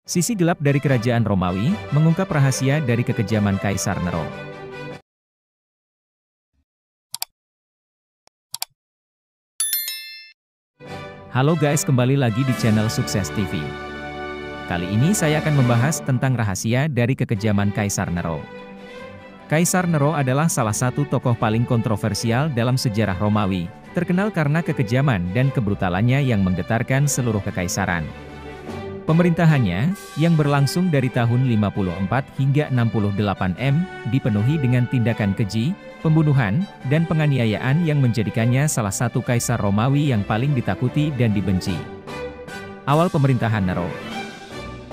Sisi gelap dari kerajaan Romawi, mengungkap rahasia dari kekejaman Kaisar Nero. Halo guys, kembali lagi di channel Sukses TV. Kali ini saya akan membahas tentang rahasia dari kekejaman Kaisar Nero. Kaisar Nero adalah salah satu tokoh paling kontroversial dalam sejarah Romawi, terkenal karena kekejaman dan kebrutalannya yang menggetarkan seluruh kekaisaran. Pemerintahannya, yang berlangsung dari tahun 54 hingga 68 M, dipenuhi dengan tindakan keji, pembunuhan, dan penganiayaan yang menjadikannya salah satu kaisar Romawi yang paling ditakuti dan dibenci. Awal pemerintahan Nero.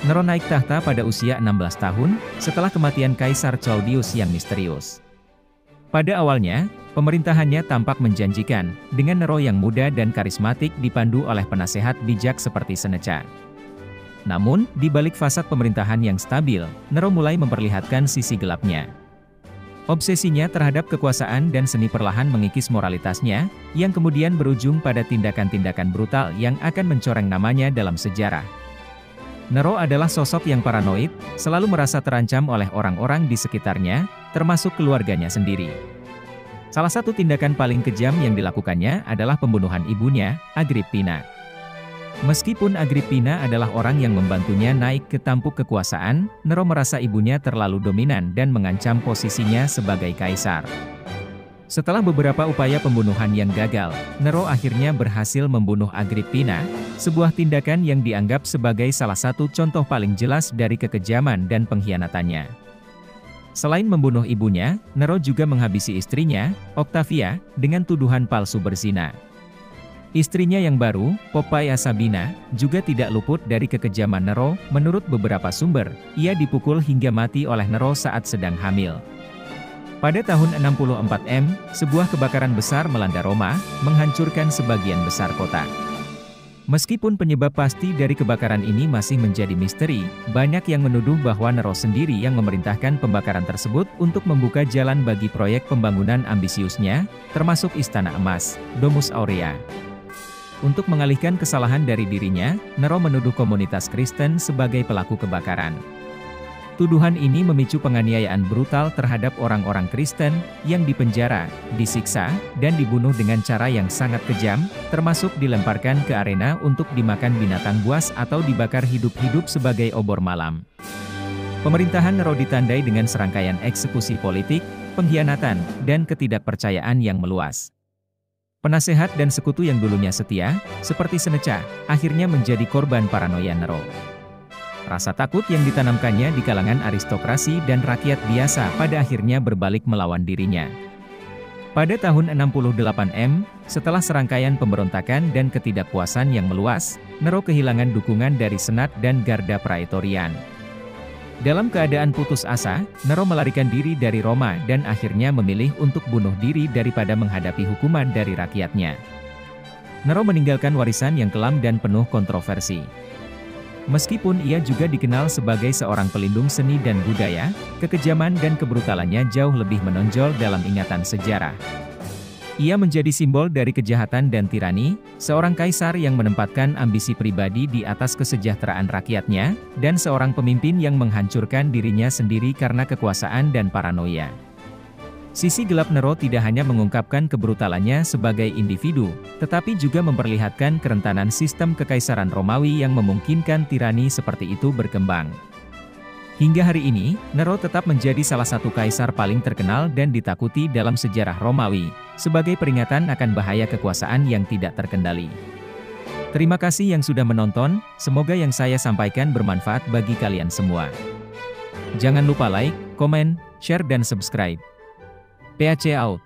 Nero naik tahta pada usia 16 tahun, setelah kematian Kaisar Claudius yang misterius. Pada awalnya, pemerintahannya tampak menjanjikan, dengan Nero yang muda dan karismatik dipandu oleh penasehat bijak seperti Seneca. Namun, di balik fasad pemerintahan yang stabil, Nero mulai memperlihatkan sisi gelapnya. Obsesinya terhadap kekuasaan dan seni perlahan mengikis moralitasnya, yang kemudian berujung pada tindakan-tindakan brutal yang akan mencoreng namanya dalam sejarah. Nero adalah sosok yang paranoid, selalu merasa terancam oleh orang-orang di sekitarnya, termasuk keluarganya sendiri. Salah satu tindakan paling kejam yang dilakukannya adalah pembunuhan ibunya, Agrippina. Meskipun Agrippina adalah orang yang membantunya naik ke tampuk kekuasaan, Nero merasa ibunya terlalu dominan dan mengancam posisinya sebagai kaisar. Setelah beberapa upaya pembunuhan yang gagal, Nero akhirnya berhasil membunuh Agrippina, sebuah tindakan yang dianggap sebagai salah satu contoh paling jelas dari kekejaman dan pengkhianatannya. Selain membunuh ibunya, Nero juga menghabisi istrinya, Octavia, dengan tuduhan palsu berzina. Istrinya yang baru, Poppaea Sabina, juga tidak luput dari kekejaman Nero. Menurut beberapa sumber, ia dipukul hingga mati oleh Nero saat sedang hamil. Pada tahun 64 M, sebuah kebakaran besar melanda Roma, menghancurkan sebagian besar kota. Meskipun penyebab pasti dari kebakaran ini masih menjadi misteri, banyak yang menuduh bahwa Nero sendiri yang memerintahkan pembakaran tersebut untuk membuka jalan bagi proyek pembangunan ambisiusnya, termasuk Istana Emas, Domus Aurea. Untuk mengalihkan kesalahan dari dirinya, Nero menuduh komunitas Kristen sebagai pelaku kebakaran. Tuduhan ini memicu penganiayaan brutal terhadap orang-orang Kristen, yang dipenjara, disiksa, dan dibunuh dengan cara yang sangat kejam, termasuk dilemparkan ke arena untuk dimakan binatang buas atau dibakar hidup-hidup sebagai obor malam. Pemerintahan Nero ditandai dengan serangkaian eksekusi politik, pengkhianatan, dan ketidakpercayaan yang meluas. Penasehat dan sekutu yang dulunya setia, seperti Seneca, akhirnya menjadi korban paranoia Nero. Rasa takut yang ditanamkannya di kalangan aristokrasi dan rakyat biasa pada akhirnya berbalik melawan dirinya. Pada tahun 68 M, setelah serangkaian pemberontakan dan ketidakpuasan yang meluas, Nero kehilangan dukungan dari Senat dan Garda Praetorian. Dalam keadaan putus asa, Nero melarikan diri dari Roma dan akhirnya memilih untuk bunuh diri daripada menghadapi hukuman dari rakyatnya. Nero meninggalkan warisan yang kelam dan penuh kontroversi. Meskipun ia juga dikenal sebagai seorang pelindung seni dan budaya, kekejaman dan kebrutalannya jauh lebih menonjol dalam ingatan sejarah. Ia menjadi simbol dari kejahatan dan tirani, seorang kaisar yang menempatkan ambisi pribadi di atas kesejahteraan rakyatnya, dan seorang pemimpin yang menghancurkan dirinya sendiri karena kekuasaan dan paranoia. Sisi gelap Nero tidak hanya mengungkapkan kebrutalannya sebagai individu, tetapi juga memperlihatkan kerentanan sistem kekaisaran Romawi yang memungkinkan tirani seperti itu berkembang. Hingga hari ini, Nero tetap menjadi salah satu kaisar paling terkenal dan ditakuti dalam sejarah Romawi, sebagai peringatan akan bahaya kekuasaan yang tidak terkendali. Terima kasih yang sudah menonton, semoga yang saya sampaikan bermanfaat bagi kalian semua. Jangan lupa like, komen, share dan subscribe. PAC out.